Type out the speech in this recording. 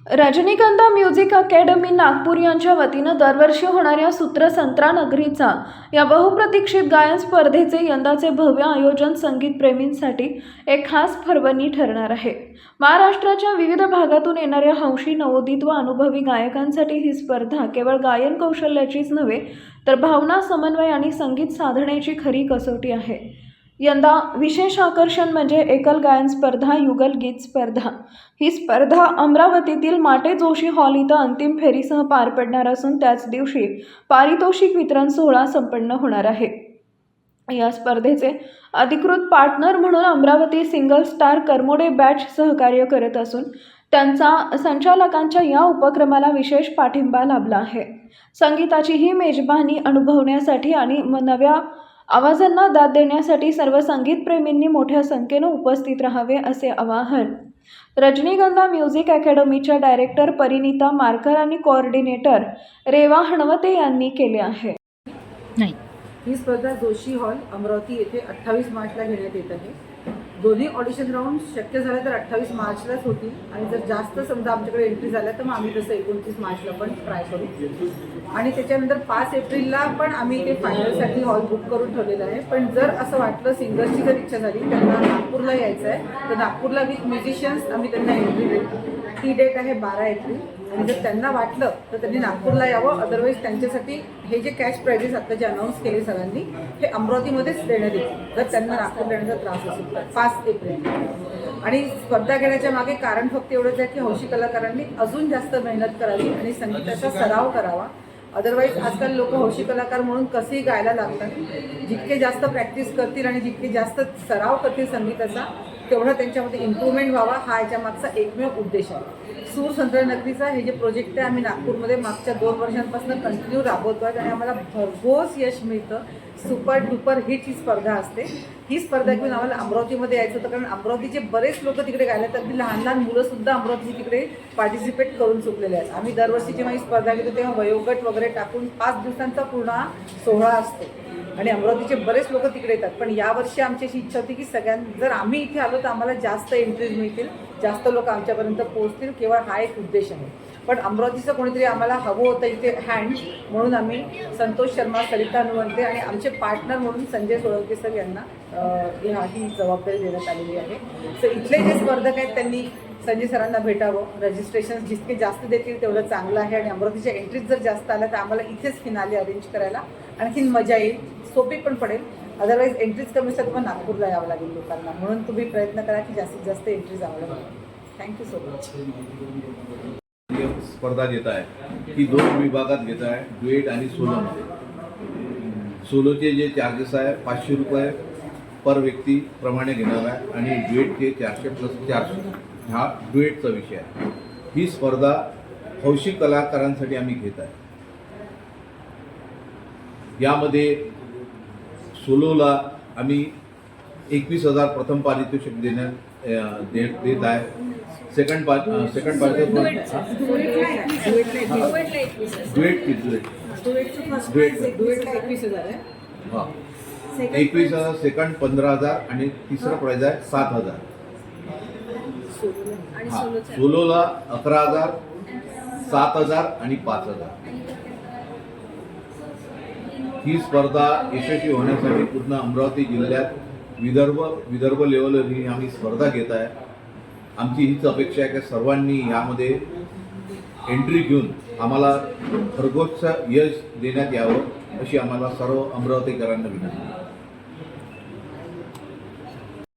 रजनीगंधा music academy Nagpur यांच्या वतीनं दरवर्षी होणाऱ्या सूत्रसंत्रा नगरीचा या बहुप्रतीक्षित गायन स्पर्धेचे यंदाचे भव्य आयोजन संगीतप्रेमींसाठी एक खास पर्वणी ठरणार आहे। महाराष्ट्राच्या विविध भागातून येणाऱ्या हौशी, नवोदित व अनुभवी गायकांसाठी ही स्पर्धा केवळ गायन कौशल्याचीच नव्हे तर भावना, समन्वय आणि संगीत साधनेची खरी कसोटी आहे। यंदा विशेष आकर्षण म्हणजे एकल गायन स्पर्धा, युगल गीत स्पर्धा। ही स्पर्धा अमरावतीतील माटे जोशी हॉल इथं अंतिम फेरीसह पार पडणार असून त्याच दिवशी पारितोषिक वितरण सोहळा संपन्न होणार आहे। या स्पर्धेचे अधिकृत पार्टनर म्हणून अमरावती सिंगल स्टार करमोडे बॅच सहकार्य करत असून त्यांचा संचालकांच्या या उपक्रमाला विशेष पाठिंबा लाभला आहे। संगीताची ही मेजबानी अनुभवण्यासाठी आणि नव्या आवाजांना दाद देण्यासाठी सर्व संगीतप्रेमींनी मोठ्या संख्येने उपस्थित राहावे असे आवाहन रजनीगंधा म्युझिक अकॅडमीच्या डायरेक्टर परिणिता मारकर आणि कोऑर्डिनेटर रेवा हणवते यांनी केले आहे। ही स्पर्धा जोशी हॉल अमरावती येथे 28 मार्चला घेण्यात येत आहे। दोन्ही ऑडिशन राऊंड शक्य झालं तर 28 मार्चलाच होतील आणि जर जास्त समजा आमच्याकडे एंट्री झाल्या तर मग आम्ही तसं 29 मार्चला पण ट्राय करू आणि त्याच्यानंतर 5 एप्रिलला पण आम्ही इथे फायनलसाठी हॉल बुक करून ठेवलेला आहे। पण जर असं वाटलं सिंगर्सची जर इच्छा झाली त्यांना नागपूरला यायचं आहे तर नागपूरला विथ म्युझिशियन्स आम्ही त्यांना एंट्री देऊ। ती डेट आहे 12 एप्रिल आणि जर त्यांना वाटलं तर त्यांनी नागपूरला यावं। अदरवाईज त्यांच्यासाठी हे जे कॅश प्राइजेस आता जे अनाऊन्स केले सगळ्यांनी हे अमरावतीमध्येच देण्यात येतील जर त्यांना नागपूर येण्याचा त्रास असेल तर 5 एप्रिल। आणि स्पर्धा घेण्याच्या मागे कारण फक्त एवढंच आहे की हौशी कलाकारांनी अजून जास्त मेहनत करावी आणि संगीताचा सराव करावा। अदरवाईज आजकाल लोक हौशी कलाकार म्हणून कसेही गायला लागतात। जितके जास्त प्रॅक्टिस करतील आणि जितके जास्त सराव करतील संगीताचा तेवढा त्यांच्यामध्ये इम्प्रूव्हमेंट व्हावा हा याच्या मागचा एकमेव उद्देश आहे। सूरसंत्रा नगरीचा हे जे प्रोजेक्ट आहे आम्ही नागपूरमध्ये मागच्या 2 वर्षांपासून कंटिन्यू राबवतो आहे आणि आम्हाला भरघोस यश मिळतं। सुपर डुपर हिट ही स्पर्धा असते। ही स्पर्धा घेऊन आम्हाला अमरावतीमध्ये यायचं होतं कारण अमरावतीचे बरेच लोक तिकडे गायला तर अगदी लहान लहान मुलंसुद्धा अमरावतीची तिकडे पार्टिसिपेट करून चुकलेले आहेत। आम्ही दरवर्षी जेव्हा ही स्पर्धा घेतो तेव्हा वयोगट वगैरे टाकून 5 दिवसांचा पूर्ण सोहळा असतो आणि अमरावतीचे बरेच लोक तिकडे येतात। पण यावर्षी आमची अशी इच्छा होती की जर आम्ही इथे आलो तर आम्हाला जास्त एंट्रीज मिळतील, जास्त लोक आमच्यापर्यंत पोहोचतील, केवळ हा एक उद्देश आहे। पण अमरावतीचं कोणीतरी आम्हाला हवं होतं इथे हँड म्हणून आम्ही संतोष शर्मा, सरिता हनुमंते आणि आमचे पार्टनर म्हणून संजय सोळंके सर यांना ही जबाबदारी देण्यात आलेली आहे। सो इथले जे स्पर्धक आहेत त्यांनी संजय सरांना भेटावं। रजिस्ट्रेशन जितके जास्त देतील तेवढं चांगलं आहे आणि अमरावतीच्या एंट्रीज जर जास्त आल्या तर आम्हाला इथेच फिनाले अरेंज करायला आणखीन मजा येईल, सोपी पण पडेल। अदरवाईज एंट्रीज कमी असतात पण नागपूरला यावं लागेल लोकांना, म्हणून तुम्ही प्रयत्न करा की जास्तीत जास्त एंट्रीज आम्हाला मिळेल। Thank you so much. स्पर्धा घेत आहे ती 2 विभागात घेत आहे, ड्युएट आणि सोलोमध्ये। सोलोचे जे चार्जेस आहे 500 रुपये पर व्यक्ती प्रमाणे घेणार आहे आणि ड्युएटचे 400 + 400 हा ड्युएटचा विषय आहे। ही स्पर्धा हौशी कलाकारांसाठी आम्ही घेत आहे। यामध्ये सोलोला आम्ही 21,000 प्रथम पारितोषिक देत आहे। सेकंड पारितोषिक हां 21,000, सेकंड 15,000 आणि तिसरं प्राइज आहे 7,000। हां सोलोला 11,000, 7,000 आणि 5,000। ही स्पर्धा यशस्वी होण्यासाठी पूर्ण अमरावती जिल्ह्यात विदर्भ लेवलवर ही आम्ही स्पर्धा घेत आहे। आमची हीच अपेक्षा आहे की सर्वांनी यामध्ये एंट्री घेऊन आम्हाला भरघोस यश देण्यात यावं अशी आम्हाला सर्व अमरावतीकरांना विनंती आहे।